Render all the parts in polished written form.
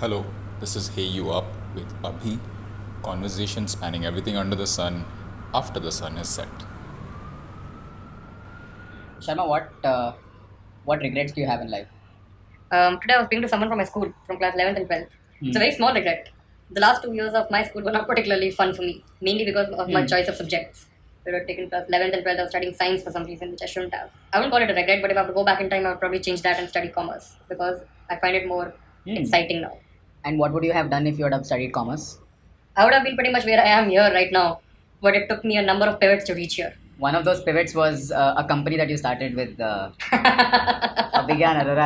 Hello, this is Hey You Up with Abhi, conversation spanning everything under the sun after the sun is set. Sharma, what regrets do you have in life? Today I was speaking to someone from my school from class 11th and 12th. It's a very small regret. The last 2 years of my school were not particularly fun for me, mainly because of my choice of subjects. We were taking class 11th and 12th, I was studying science for some reason, which I shouldn't have. I wouldn't call it a regret, but if I have to go back in time, I would probably change that and study commerce because I find it more exciting now. And what would you have done if you would have studied commerce? I would have been pretty much where I am here right now, but it took me a number of pivots to reach here. One of those pivots was a company that you started with Abhinandan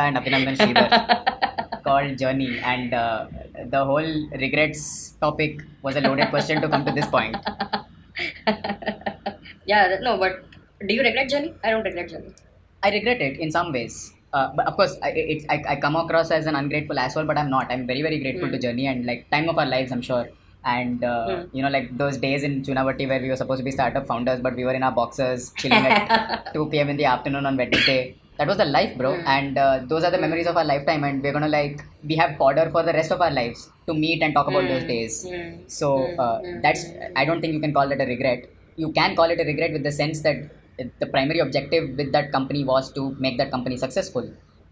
and Abhinandan Sridhar called Jrny, and the whole regrets topic was a loaded question to come to this point. Yeah, no, but do you regret Jrny? I don't regret Jrny. I regret it in some ways. But of course, I come across as an ungrateful asshole, but I'm not. I'm very, very grateful to Journey and like time of our lives, I'm sure. And like those days in Chunavati where we were supposed to be startup founders, but we were in our boxes chilling at 2 p.m. in the afternoon on Wednesday. That was the life, bro. And those are the memories of our lifetime, and we're gonna we have fodder for the rest of our lives to meet and talk about those days. So that's I don't think you can call it a regret. You can call it a regret with the sense that the primary objective with that company was to make that company successful,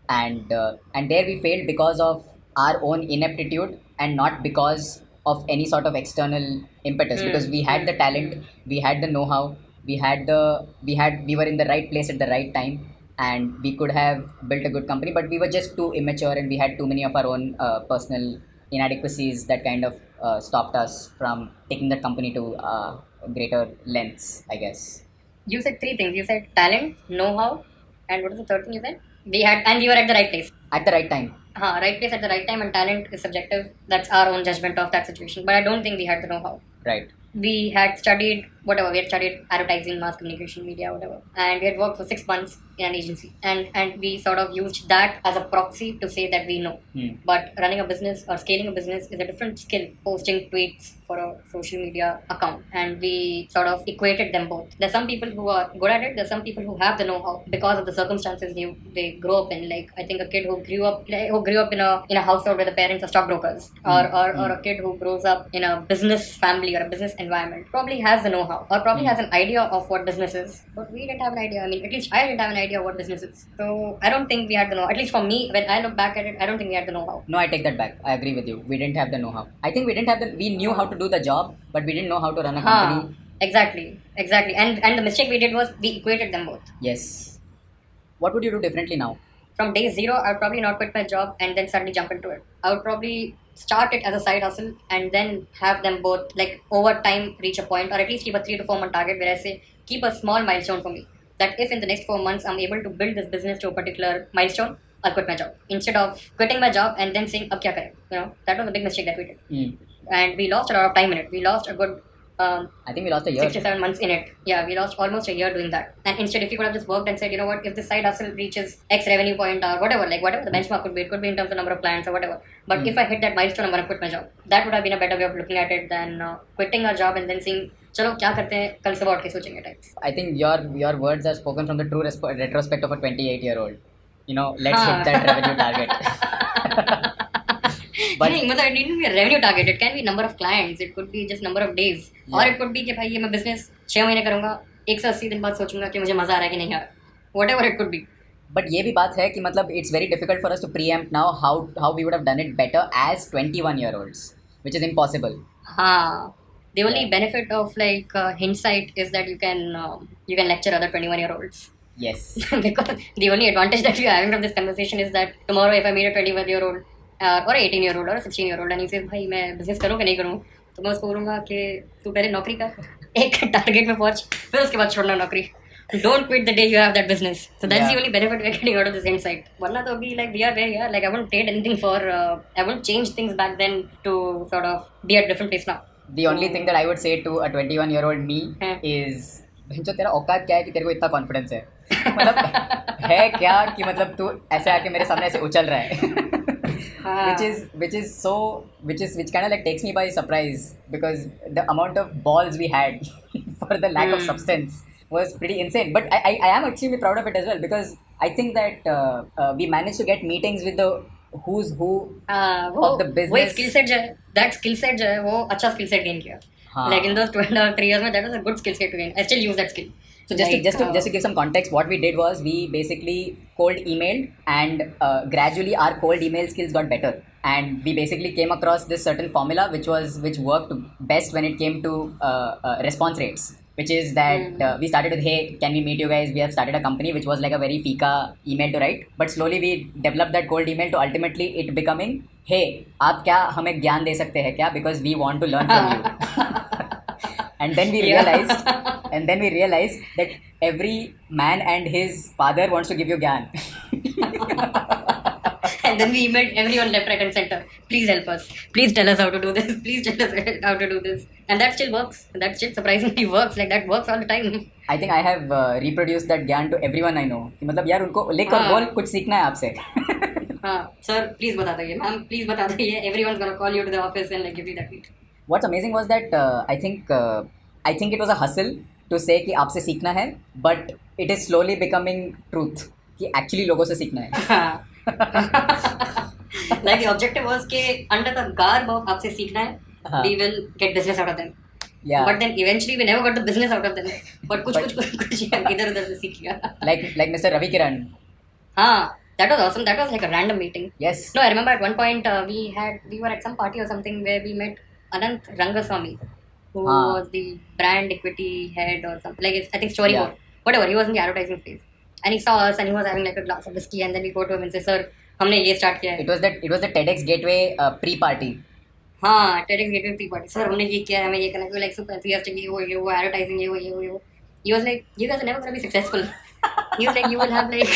and there we failed because of our own ineptitude and not because of any sort of external impetus, because we had the talent, we had the know-how, we were in the right place at the right time, and we could have built a good company, but we were just too immature and we had too many of our own personal inadequacies that kind of stopped us from taking that company to greater lengths, I guess. You said three things. You said talent, know-how, and what was the third thing you said? We were at the right place. At the right time. Right place at the right time, and talent is subjective. That's our own judgment of that situation. But I don't think we had the know-how. Right. We had studied whatever. We had studied advertising, mass communication, media, whatever, and we had worked for 6 months in an agency, and we sort of used that as a proxy to say that we know. But running a business or scaling a business is a different skill. Posting tweets for a social media account, and we sort of equated them both. There's some people who are good at it. There's some people who have the know-how because of the circumstances they grow up in. Like I think a kid who grew up in a household where the parents are stockbrokers, or a kid who grows up in a business family or a business environment probably has the know-how or probably has an idea of what business is. But we didn't have an idea. I mean, at least I didn't have an idea of what business is. So I don't think we had the know. At least for me, when I look back at it, I don't think we had the know-how. No, I take that back. I agree with you. We didn't have the know-how. I think we didn't have the. We knew how to do the job, but we didn't know how to run a company. Exactly. And the mistake we did was we equated them both. Yes. What would you do differently now? From day zero, I would probably not quit my job and then suddenly jump into it. I would probably start it as a side hustle and then have them both, like, over time reach a point, or at least keep a 3 to 4 month target where I say, keep a small milestone for me. That if in the next 4 months I'm able to build this business to a particular milestone, I'll quit my job. Instead of quitting my job and then saying, ab kya kare? That was a big mistake that we did. And we lost a lot of time in it. We lost a good I think we lost a year. 6 to 7 months in it. Yeah, we lost almost a year doing that. And instead, if you could have just worked and said, you know what, if this side hustle reaches X revenue point or whatever, like whatever the benchmark could be, it could be in terms of number of clients or whatever. But if I hit that milestone, I'm going to quit my job. That would have been a better way of looking at it than quitting our job and then saying, चलो क्या करते हैं कल सुबह उठ के सोचेंगे types. I think your words are spoken from the true retrospect of a 28-year-old. Let's hit that revenue target. But नहीं मतलब it needn't be a revenue target. It can be number of clients. It could be just number of days. Or it could be कि भाई ये मैं business 6 महीने करूँगा 180 दिन बाद सोचूंगा कि मुझे मजा आ रहा है कि नहीं आ रहा. Whatever it could be. But ये भी बात है कि मतलब it's very difficult for us to preempt now how we would have done it better as 21-year-olds, which is impossible. The only benefit of like hindsight is that you can lecture other 21-year-olds. Yes. Because the only advantage that we are having from this conversation is that tomorrow if I meet a 21-year-old और 18-year-old और 16-year-old and he says भाई मैं business करूँ कि नहीं करूँ, तो मैं उसको बोलूँगा कि तू पहले नौकरी कर एक टारगेट में पहुँच फिर उसके बाद छोड़ना नौकरी. Don't quit the day you have that business. So that's the only benefit we're getting out of this insight. वरना तो अभी like we are where we are. Like I wouldn't trade anything for I wouldn't change things back then to sort of be at a different place now. The only thing that I would say to a 21-year-old me is जो तेरा औकात क्या है कि तेरे को इतना confidence है. मतलब है क्या कि मतलब तू ऐसे आके मेरे सामने ऐसे उछल रहा है. which kind of like takes me by surprise, because the amount of balls we had for the lack of substance was pretty insane. But I am extremely proud of it as well, because I think that we managed to get meetings with the who's who वो of the वही business. skill set जो है, that skill set जो है वो अच्छा skill set gain किया. हाँ. Like in those 2.5-3 years में that was a good skill set to gain. I still use that skill. So just to give some context, what we did was we basically cold emailed, and gradually our cold email skills got better, and we basically came across this certain formula which worked best when it came to response rates, which is that we started with, hey, can we meet you guys, we have started a company, which was like a very fika email to write, but slowly we developed that cold email to ultimately it becoming, hey, आप क्या हमें ज्ञान दे सकते हैं क्या, because we want to learn from you. And then we realized that every man and his father wants to give you gyan. And then we emailed everyone left, right, and center. Please help us. Please tell us how to do this. Please tell us how to do this. And that still works. That still surprisingly works. Like that works all the time. I think I have reproduced that gyan to everyone I know. कि मतलब यार उनको लिख और बोल, कुछ सीखना है आपसे. हाँ, sir, please बता दीजिए. Ma'am, please बता दीजिए. Everyone's gonna call you to the office and like give you that meet. What's amazing was that I think it was a hustle to say कि आपसे सीखना है, but it is slowly becoming truth कि actually लोगों से सीखना है. Like the objective was कि under the garb of आपसे सीखना है, we will get business out of them. Yeah. But then eventually we never got the business out of them. But कुछ इधर उधर से सीख लिया. Like Mr. Ravi Kiran. हाँ. That was awesome. That was like a random meeting. Yes. No, I remember at one point we were at some party or something where we met Anant Rangaswamy, who was the brand equity head or something. Like I think storyboard. Yeah. Whatever. He was in the advertising space, and he saw us and he was having like a glass of whiskey, and then we go to him and say, "Sir, हमने ये start किया है." It was the TEDx Gateway pre-party. हाँ, TEDx Gateway pre-party. Sir, हमने ये किया है, हमें ये करना है. We were like super enthusiastic. ये वो advertising ये वो. He was like, "You guys are never gonna be successful." He was like, you will have like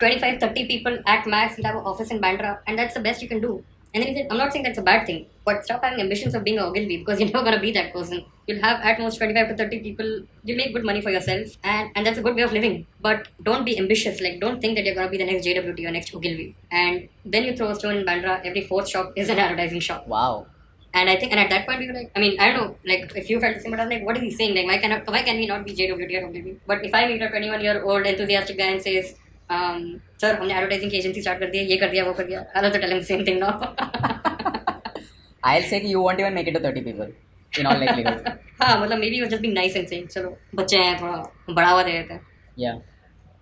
25-30 people at max. You'll have an office in Bandra, and that's the best you can do. And then he said, I'm not saying that's a bad thing, but stop having ambitions of being a Ogilvy, because you're never going to be that person. You'll have at most 25 to 30 people. You make good money for yourself, and that's a good way of living. But don't be ambitious. Like, don't think that you're going to be the next JWT or next Ogilvy. And then you throw a stone in Bandra, every fourth shop is an advertising shop. Wow. And I think, and at that point, we were like, I mean, I don't know, like, if you felt the same, but I was like, what is he saying? Like, why can he not be JWT or Ogilvy? But if I meet a 21-year-old enthusiastic guy and says, sir, हमने advertising की agency start कर दी है, ये कर दिया, वो कर दिया, I'll also tell him the same thing now. I'll say कि you won't even make it to 30 people, in all likelihood. हाँ, मतलब maybe he was just being nice and saying, चलो, बच्चे हैं, थोड़ा बढ़ावा दे देते हैं. Yeah.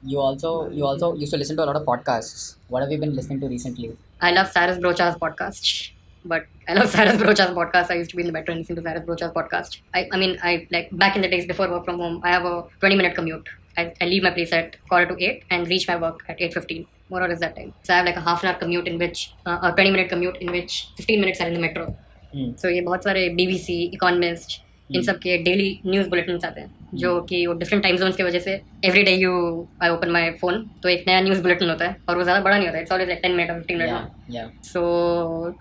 You also used to listen to a lot of podcasts. What have you been listening to recently? I love Cyrus Brocha's podcast. But I love Cyrus Brocha's podcast. I used to be in the metro and listen to Cyrus Brocha's podcast. I mean, I like back in the days before work from home, I have a 20-minute commute. I leave my place at 7:45 and reach my work at 8:15, more or less that time. So I have like a half an hour commute in which, a 20-minute commute in which 15 minutes are in the metro. So ये बहुत सारे BBC, Economist, इन सब के daily news bulletin आते हैं जो कि वो डिफरेंट टाइम जोन्स की वजह से every day I open my phone तो एक नया न्यूज़ बुलेटिन होता है और वो ज़्यादा बड़ा नहीं होता है. इट्स ऑलवेज लाइक 10 मिनट और 15 minute. So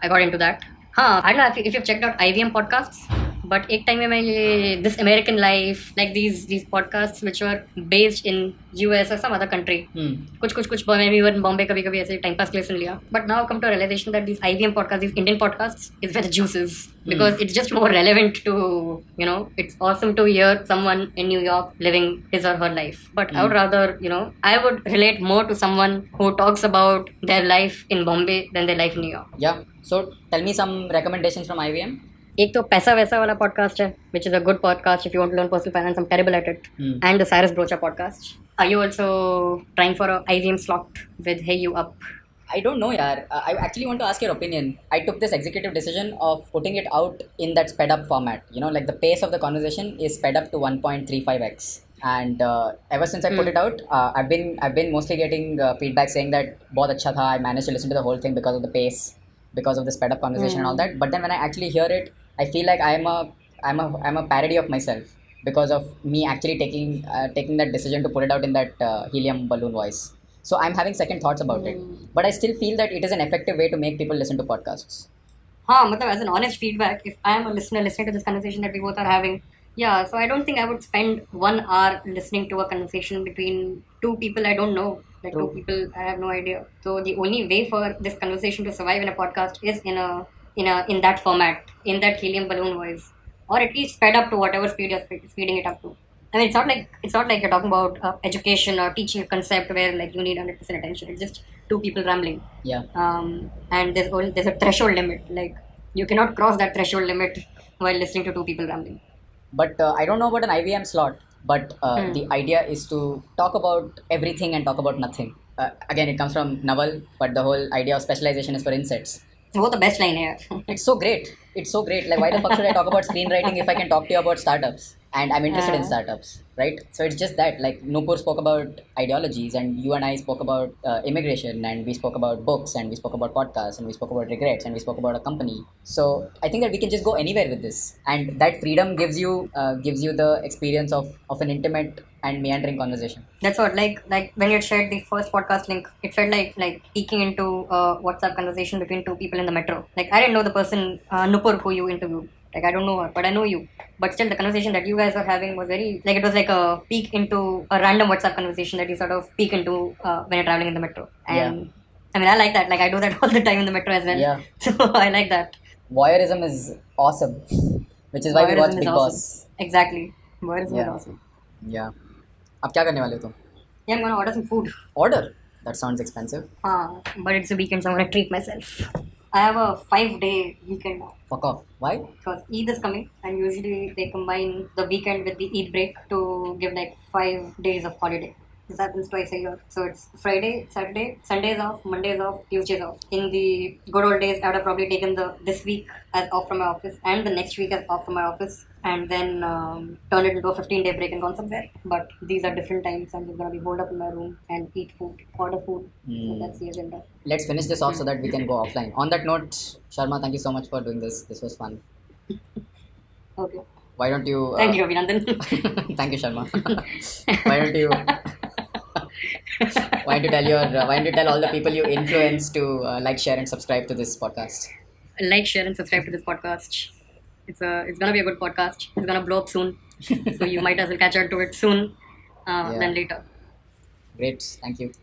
I got into that. हाँ, I don't know if you checked out IVM podcasts, but एक टाइम में मैं ये this American life like these podcast which were based in US और some other country, कुछ बॉम्बे कभी कभी ऐसे टाइम पास के लिए सुन लिया. But now come to realization that these IVM podcasts, these Indian podcasts, is where the juice is, because it's just more relevant to, you know, it's awesome to hear someone in New York living his or her life. But I would rather, you know, I would relate more to someone who talks about their life in Bombay than their life in New York. Yeah. So tell me some recommendations from IVM. एक तो पैसा वैसा वाला podcast है, which is a good podcast if you want to learn personal finance. I'm terrible at it. And the Cyrus Brocha podcast. Are you also trying for a IVM slot with Hey You Up? I don't know, yaar. I actually want to ask your opinion. I took this executive decision of putting it out in that sped up format. You know, like the pace of the conversation is sped up to 1.35x. And ever since I put it out, I've been mostly getting feedback saying that बहुत अच्छा था. I managed to listen to the whole thing because of the pace, because of the sped up conversation and all that. But then when I actually hear it, I feel like I'm a parody of myself because of me actually taking that decision to put it out in that helium balloon voice. So I'm having second thoughts about it, but I still feel that it is an effective way to make people listen to podcasts. हाँ, मतलब as an honest feedback, if I am a listener listening to this conversation that we both are having, yeah, so I don't think I would spend 1 hour listening to a conversation between two people I don't know, like two people I have no idea. So the only way for this conversation to survive in a podcast is in that format, in that helium balloon voice, or at least sped up to whatever speed you're speeding it up to. I mean, it's not like you're talking about education or teaching a concept where like you need 100% attention. It's just two people rambling. Yeah. And there's a threshold limit. Like you cannot cross that threshold limit while listening to two people rambling. But I don't know about an IVM slot, but the idea is to talk about everything and talk about nothing. Again, it comes from NAVAL, but the whole idea of specialization is for insects. वो तो best line है यार. It's so great. It's so great. Like, why the fuck should I talk about screenwriting if I can talk to you about startups? And I'm interested in startups, right? So it's just that. Like, Nupur spoke about ideologies, and you and I spoke about immigration, and we spoke about books, and we spoke about podcasts, and we spoke about regrets, and we spoke about a company. So I think that we can just go anywhere with this, and that freedom gives you the experience of an intimate and meandering conversation. That's what like when you shared the first podcast link, it felt like peeking into a WhatsApp conversation between two people in the metro. Like I didn't know the person Nupur who you interviewed. Like I don't know her, but I know you. But still, the conversation that you guys were having was very like it was like a peek into a random WhatsApp conversation that you sort of peek into when you're traveling in the metro. And I mean, I like that. Like I do that all the time in the metro as well. Yeah. So I like that. Voyeurism is awesome, which is why we watch Voyeurism is Big awesome. Boss. Exactly. Voyeurism is Yeah. awesome. Yeah. अब क्या करने वाले हो तुम? Yeah, I'm gonna order some food. Order. That sounds expensive. But it's a weekend, so I'm gonna treat myself. I have a 5-day weekend now Fuck off. Why? because Eid is coming, and usually they combine the weekend with the Eid break to give like 5 days of holiday. This happens twice a year. So it's Friday, Saturday, Sundays off, Mondays off, Tuesdays off. In the good old days, I would have probably taken this week as off from my office and the next week as off from my office, and then turned it into a 15-day break and gone somewhere. But these are different times. I'm just gonna be holed up in my room and eat food, order food. So that's the agenda. Let's finish this off so that we can go offline. On that note, Sharma, thank you so much for doing this. This was fun. Okay. Why don't you... Thank you, Abhinandan. Thank you, Sharma. Why don't you... why don't you tell all the people you influence to like, share and subscribe to this podcast? Like, share, and subscribe to this podcast. It's gonna be a good podcast. It's gonna blow up soon, so you might as well catch on to it soon than later. Great. Thank you.